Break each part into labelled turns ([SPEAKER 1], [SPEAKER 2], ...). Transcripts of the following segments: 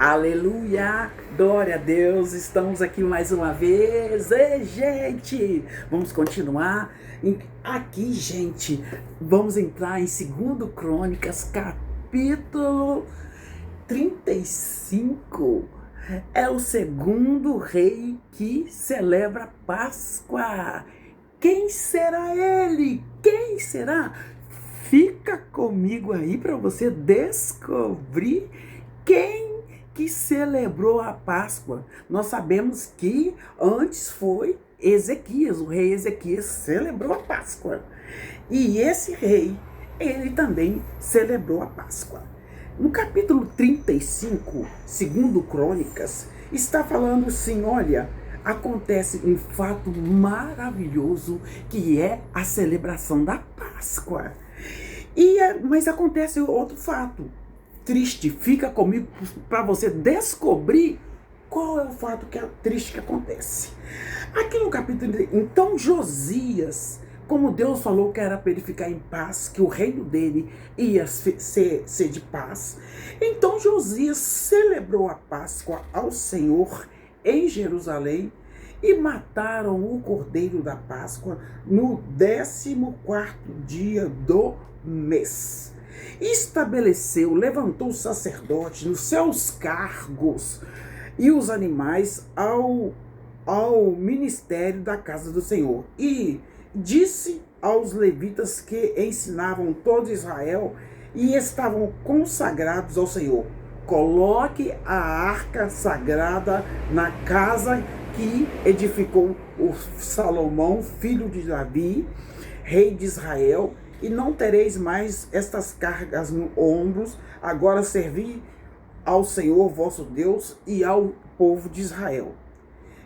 [SPEAKER 1] Aleluia, glória a Deus, estamos aqui mais uma vez. Ei, gente, vamos continuar aqui, gente. Vamos entrar em 2 Crônicas, capítulo 35. É o segundo rei que celebra a Páscoa. Quem será ele? Quem será? Fica comigo aí para você descobrir quem que celebrou a Páscoa. Nós sabemos que antes foi Ezequias, o rei Ezequias celebrou a Páscoa. E esse rei, ele também celebrou a Páscoa. No capítulo 35, segundo Crônicas, está falando assim, olha, acontece um fato maravilhoso que é a celebração da Páscoa. Mas acontece outro fato triste. Fica comigo para você descobrir qual é o fato triste que acontece. Aqui no capítulo, então Josias, como Deus falou que era para ele ficar em paz, que o reino dele ia ser de paz, então Josias celebrou a Páscoa ao Senhor em Jerusalém e mataram o cordeiro da Páscoa no 14º dia do mês. Levantou os sacerdotes nos seus cargos e os animais ao ministério da casa do Senhor. E disse aos levitas que ensinavam todo Israel e estavam consagrados ao Senhor: coloque a arca sagrada na casa que edificou o Salomão, filho de Davi, rei de Israel, e não tereis mais estas cargas no ombros, agora servi ao Senhor vosso Deus e ao povo de Israel.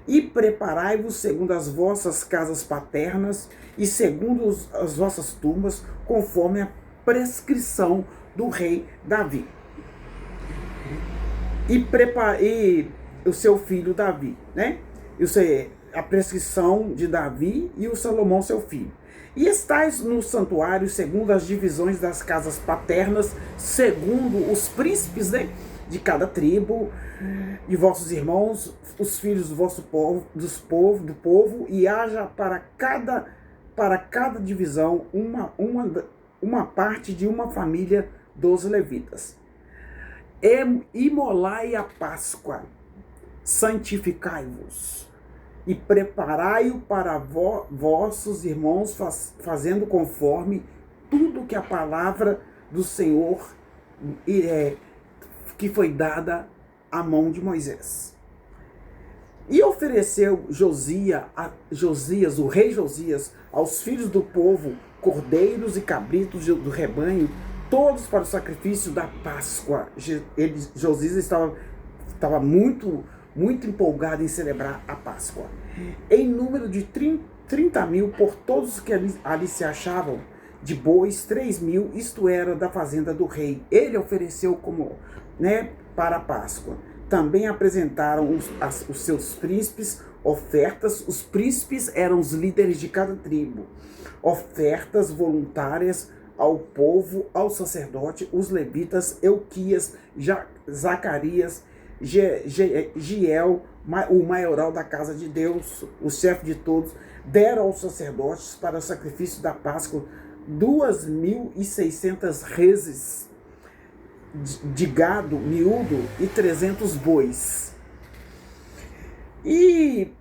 [SPEAKER 1] E preparai-vos segundo as vossas casas paternas e segundo as vossas tumbas, conforme a prescrição do rei Davi. E o seu filho Davi, né? A prescrição de Davi e o Salomão, seu filho. E estais no santuário segundo as divisões das casas paternas, segundo os príncipes, né, de cada tribo, de vossos irmãos, os filhos do vosso povo, do povo, e haja para cada divisão uma parte de uma família dos levitas. Imolai a Páscoa, santificai-vos, e preparai-o para vossos irmãos, fazendo conforme tudo que a palavra do Senhor que foi dada à mão de Moisés. E ofereceu Josias, o rei Josias, aos filhos do povo, cordeiros e cabritos do rebanho, todos para o sacrifício da Páscoa. Josias estava muito empolgado em celebrar a Páscoa. Em número de 30.000 por todos que ali se achavam, de bois 3.000, isto era da fazenda do rei. Ele ofereceu para a Páscoa. Também apresentaram os seus príncipes ofertas. Os príncipes eram os líderes de cada tribo. Ofertas voluntárias ao povo, ao sacerdote, os levitas, Euquias, Zacarias, Giel, o maioral da casa de Deus, o chefe de todos, deram aos sacerdotes para o sacrifício da Páscoa 2.600 reses de gado miúdo e 300 bois. E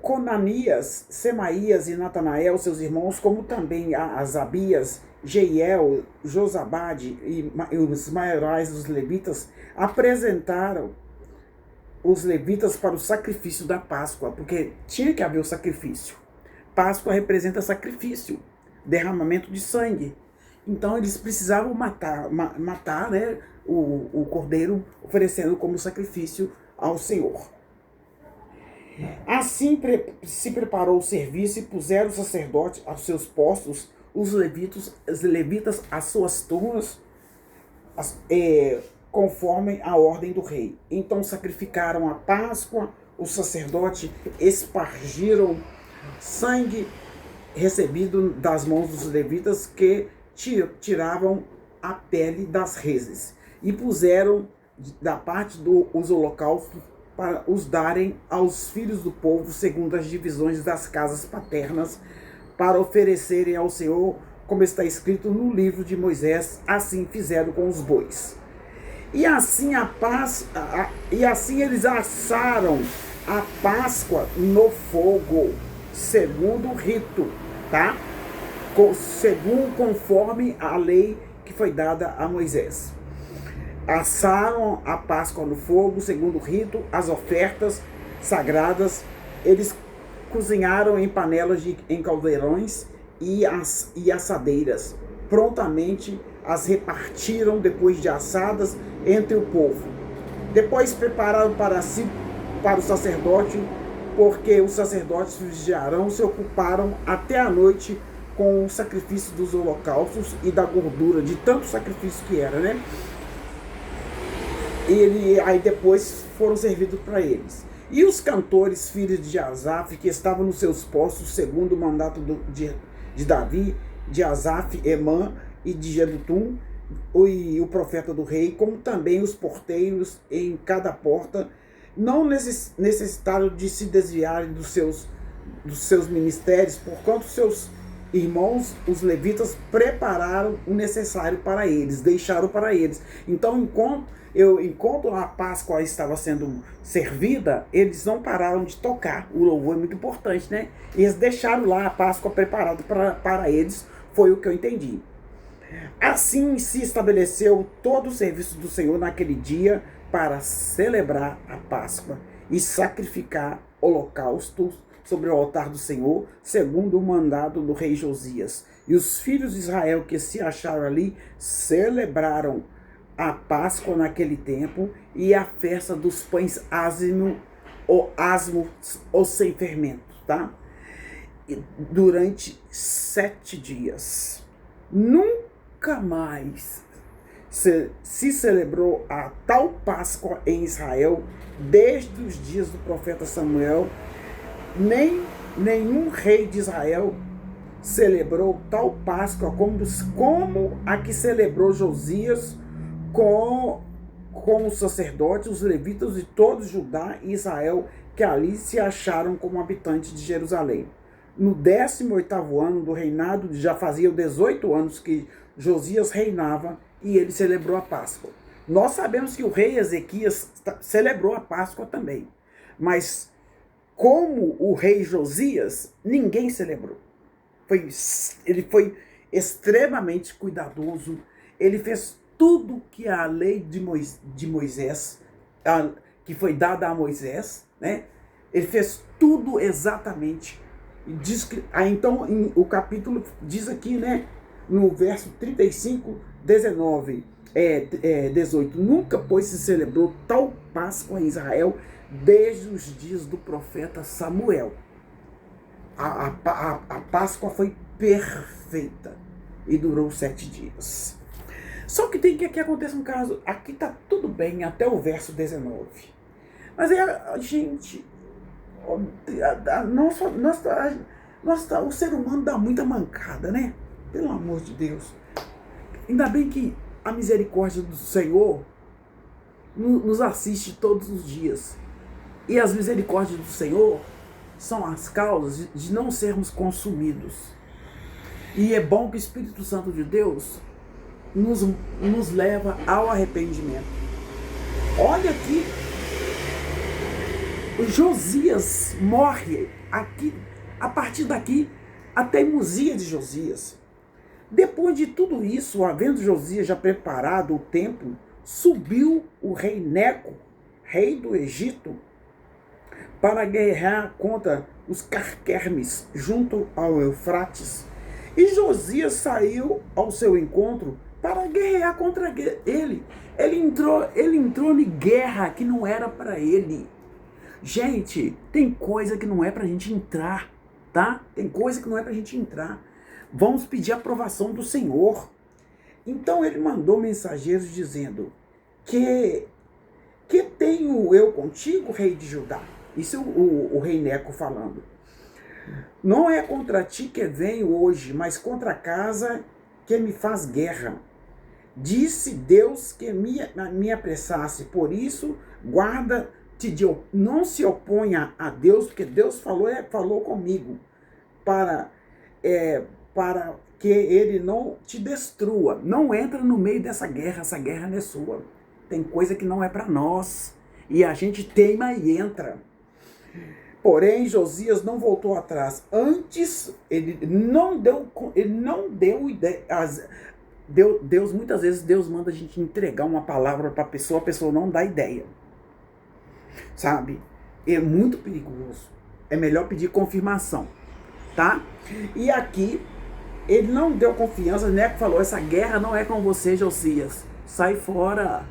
[SPEAKER 1] Conanias, Semaías e Natanael, seus irmãos, como também Asabias, Jeiel, Josabade e os maiorais dos levitas, apresentaram os levitas para o sacrifício da Páscoa, porque tinha que haver o sacrifício. Páscoa representa sacrifício, derramamento de sangue. Então eles precisavam matar, né, o cordeiro, oferecendo como sacrifício ao Senhor. Assim se preparou o serviço e puseram os sacerdotes aos seus postos, os levitas às suas turmas, conforme a ordem do rei. Então sacrificaram a Páscoa, os sacerdotes espargiram sangue recebido das mãos dos levitas, que tiravam a pele das reses, e puseram da parte dos holocaustos para os darem aos filhos do povo segundo as divisões das casas paternas, para oferecerem ao Senhor, como está escrito no livro de Moisés. Assim fizeram com os bois. E assim eles assaram a Páscoa no fogo, segundo o rito, tá? Conforme a lei que foi dada a Moisés. Assaram a Páscoa no fogo, segundo o rito, as ofertas sagradas. Eles cozinharam em panelas em caldeirões e assadeiras. Prontamente as repartiram depois de assadas entre o povo. Depois prepararam para si, para o sacerdote, porque os sacerdotes de Arão se ocuparam até a noite com o sacrifício dos holocaustos e da gordura, de tanto sacrifício que era, né? Aí depois foram servidos para eles. E os cantores, filhos de Asaf, que estavam nos seus postos, segundo o mandato de Davi, de Asaf, Emã e de Jedutum, e o profeta do rei, como também os porteiros em cada porta, não necessitaram de se desviarem dos seus ministérios, porquanto seus irmãos, os levitas, prepararam o necessário para eles, deixaram para eles. Então, enquanto a Páscoa estava sendo servida, eles não pararam de tocar. O louvor é muito importante, né? E eles deixaram lá a Páscoa preparada para eles, foi o que eu entendi. Assim se estabeleceu todo o serviço do Senhor naquele dia para celebrar a Páscoa e sacrificar holocaustos sobre o altar do Senhor, segundo o mandado do rei Josias. E os filhos de Israel que se acharam ali celebraram a Páscoa naquele tempo e a festa dos pães asmos ou sem fermento, tá? Durante 7 dias. Nunca mais se celebrou a tal Páscoa em Israel desde os dias do profeta Samuel. Nenhum rei de Israel celebrou tal Páscoa como a que celebrou Josias com os sacerdotes, os levitas e todo Judá e Israel que ali se acharam como habitantes de Jerusalém. No 18º ano do reinado, já fazia 18 anos que Josias reinava e ele celebrou a Páscoa. Nós sabemos que o rei Ezequias celebrou a Páscoa também, mas como o rei Josias, ninguém celebrou. Ele foi extremamente cuidadoso, ele fez tudo que a lei de Moisés, que foi dada a Moisés, né? Ele fez tudo exatamente. Então, o capítulo diz aqui, né, no verso 35, 18: Nunca, pois, se celebrou tal Páscoa em Israel desde os dias do profeta Samuel. A Páscoa foi perfeita e durou 7 dias. Só que tem que aqui acontecer um caso. Aqui tá tudo bem até o verso 19. Mas aí, gente, o ser humano dá muita mancada, né? Pelo amor de Deus. Ainda bem que a misericórdia do Senhor nos assiste todos os dias. E as misericórdias do Senhor são as causas de não sermos consumidos. E é bom que o Espírito Santo de Deus nos leva ao arrependimento. Olha aqui, Josias morre aqui. A partir daqui, a teimosia de Josias. Depois de tudo isso, havendo Josias já preparado o templo, subiu o rei Neco, rei do Egito, para guerrear contra os Carquemes, junto ao Eufrates. E Josias saiu ao seu encontro para guerrear contra ele. Ele entrou em guerra que não era para ele. Gente, tem coisa que não é para a gente entrar, tá? Tem coisa que não é para a gente entrar. Vamos pedir a aprovação do Senhor. Então ele mandou mensageiros dizendo: que tenho eu contigo, rei de Judá? Isso é o rei Neco falando. Não é contra ti que venho hoje, mas contra a casa que me faz guerra. Disse Deus que me apressasse, por isso guarda-te não se oponha a Deus, porque Deus falou comigo, para, para que ele não te destrua. Não entra no meio dessa guerra, essa guerra não é sua. Tem coisa que não é para nós, e a gente teima e entra. Porém, Josias não voltou atrás. Antes, ele não deu ideia. Deus, muitas vezes, Deus manda a gente entregar uma palavra para a pessoa não dá ideia. Sabe? É muito perigoso. É melhor pedir confirmação. Tá? E aqui, ele não deu confiança, né? Falou, essa guerra não é com você, Josias. Sai fora.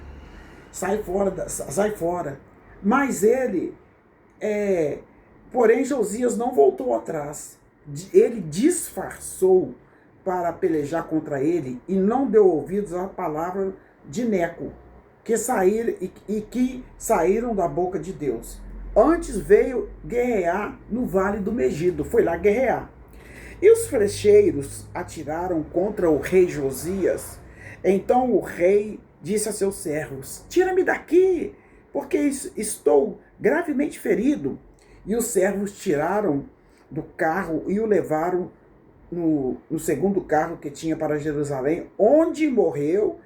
[SPEAKER 1] Sai fora, sai fora. Mas ele, porém, Josias não voltou atrás. Ele disfarçou para pelejar contra ele e não deu ouvidos à palavra de Neco, que saíram da boca de Deus. Antes veio guerrear no vale do Megido, foi lá guerrear. E os flecheiros atiraram contra o rei Josias. Então o rei disse a seus servos, tira-me daqui, porque estou gravemente ferido. E os servos tiraram do carro e o levaram no segundo carro que tinha para Jerusalém, onde morreu,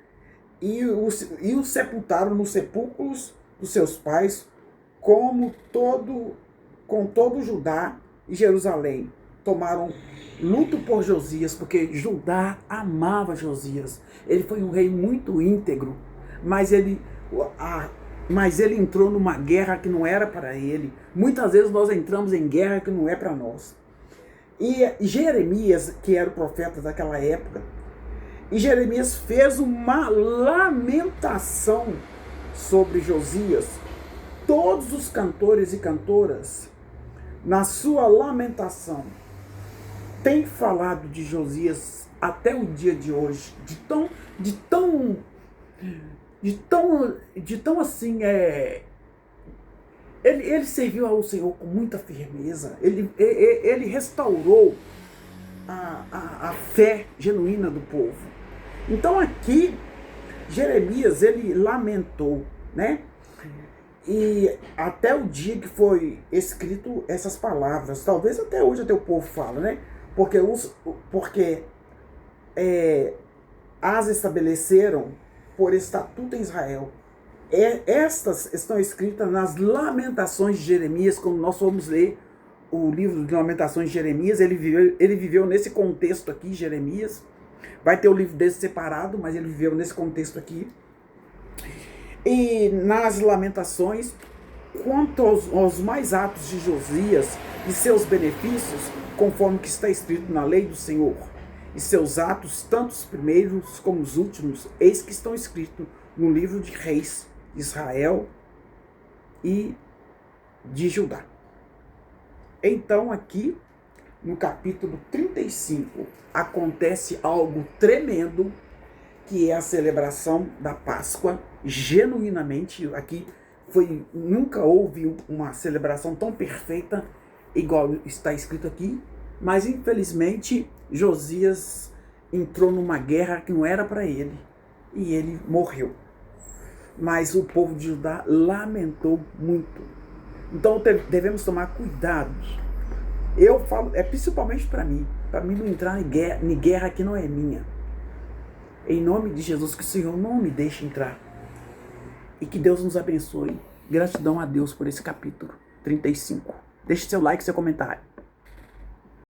[SPEAKER 1] e o sepultaram nos sepulcros dos seus pais, com todo Judá e Jerusalém. Tomaram luto por Josias, porque Judá amava Josias. Ele foi um rei muito íntegro, mas ele entrou numa guerra que não era para ele. Muitas vezes nós entramos em guerra que não é para nós. E Jeremias, que era o profeta daquela época, e Jeremias fez uma lamentação sobre Josias. Todos os cantores e cantoras, na sua lamentação, têm falado de Josias até o dia de hoje, de tão assim, ele serviu ao Senhor com muita firmeza, ele restaurou a fé genuína do povo. Então aqui, Jeremias, ele lamentou, né? E até o dia que foi escrito essas palavras, talvez até hoje o povo fala, né? Porque as estabeleceram por estatuto em Israel. Estas estão escritas nas Lamentações de Jeremias. Quando nós formos ler o livro de Lamentações de Jeremias, ele viveu nesse contexto aqui, Jeremias. Vai ter o livro desse separado, mas ele viveu nesse contexto aqui. E nas Lamentações, quanto aos mais atos de Josias e seus benefícios, conforme que está escrito na lei do Senhor, e seus atos, tanto os primeiros como os últimos, eis que estão escritos no livro de Reis de Israel e de Judá. Então aqui, no capítulo 35, acontece algo tremendo, que é a celebração da Páscoa. Genuinamente, aqui nunca houve uma celebração tão perfeita, igual está escrito aqui, mas infelizmente Josias entrou numa guerra que não era para ele, e ele morreu. Mas o povo de Judá lamentou muito. Então devemos tomar cuidado. Eu falo, principalmente para mim não entrar em guerra que não é minha. Em nome de Jesus, que o Senhor não me deixe entrar. E que Deus nos abençoe. Gratidão a Deus por esse capítulo 35. Deixe seu like e seu comentário.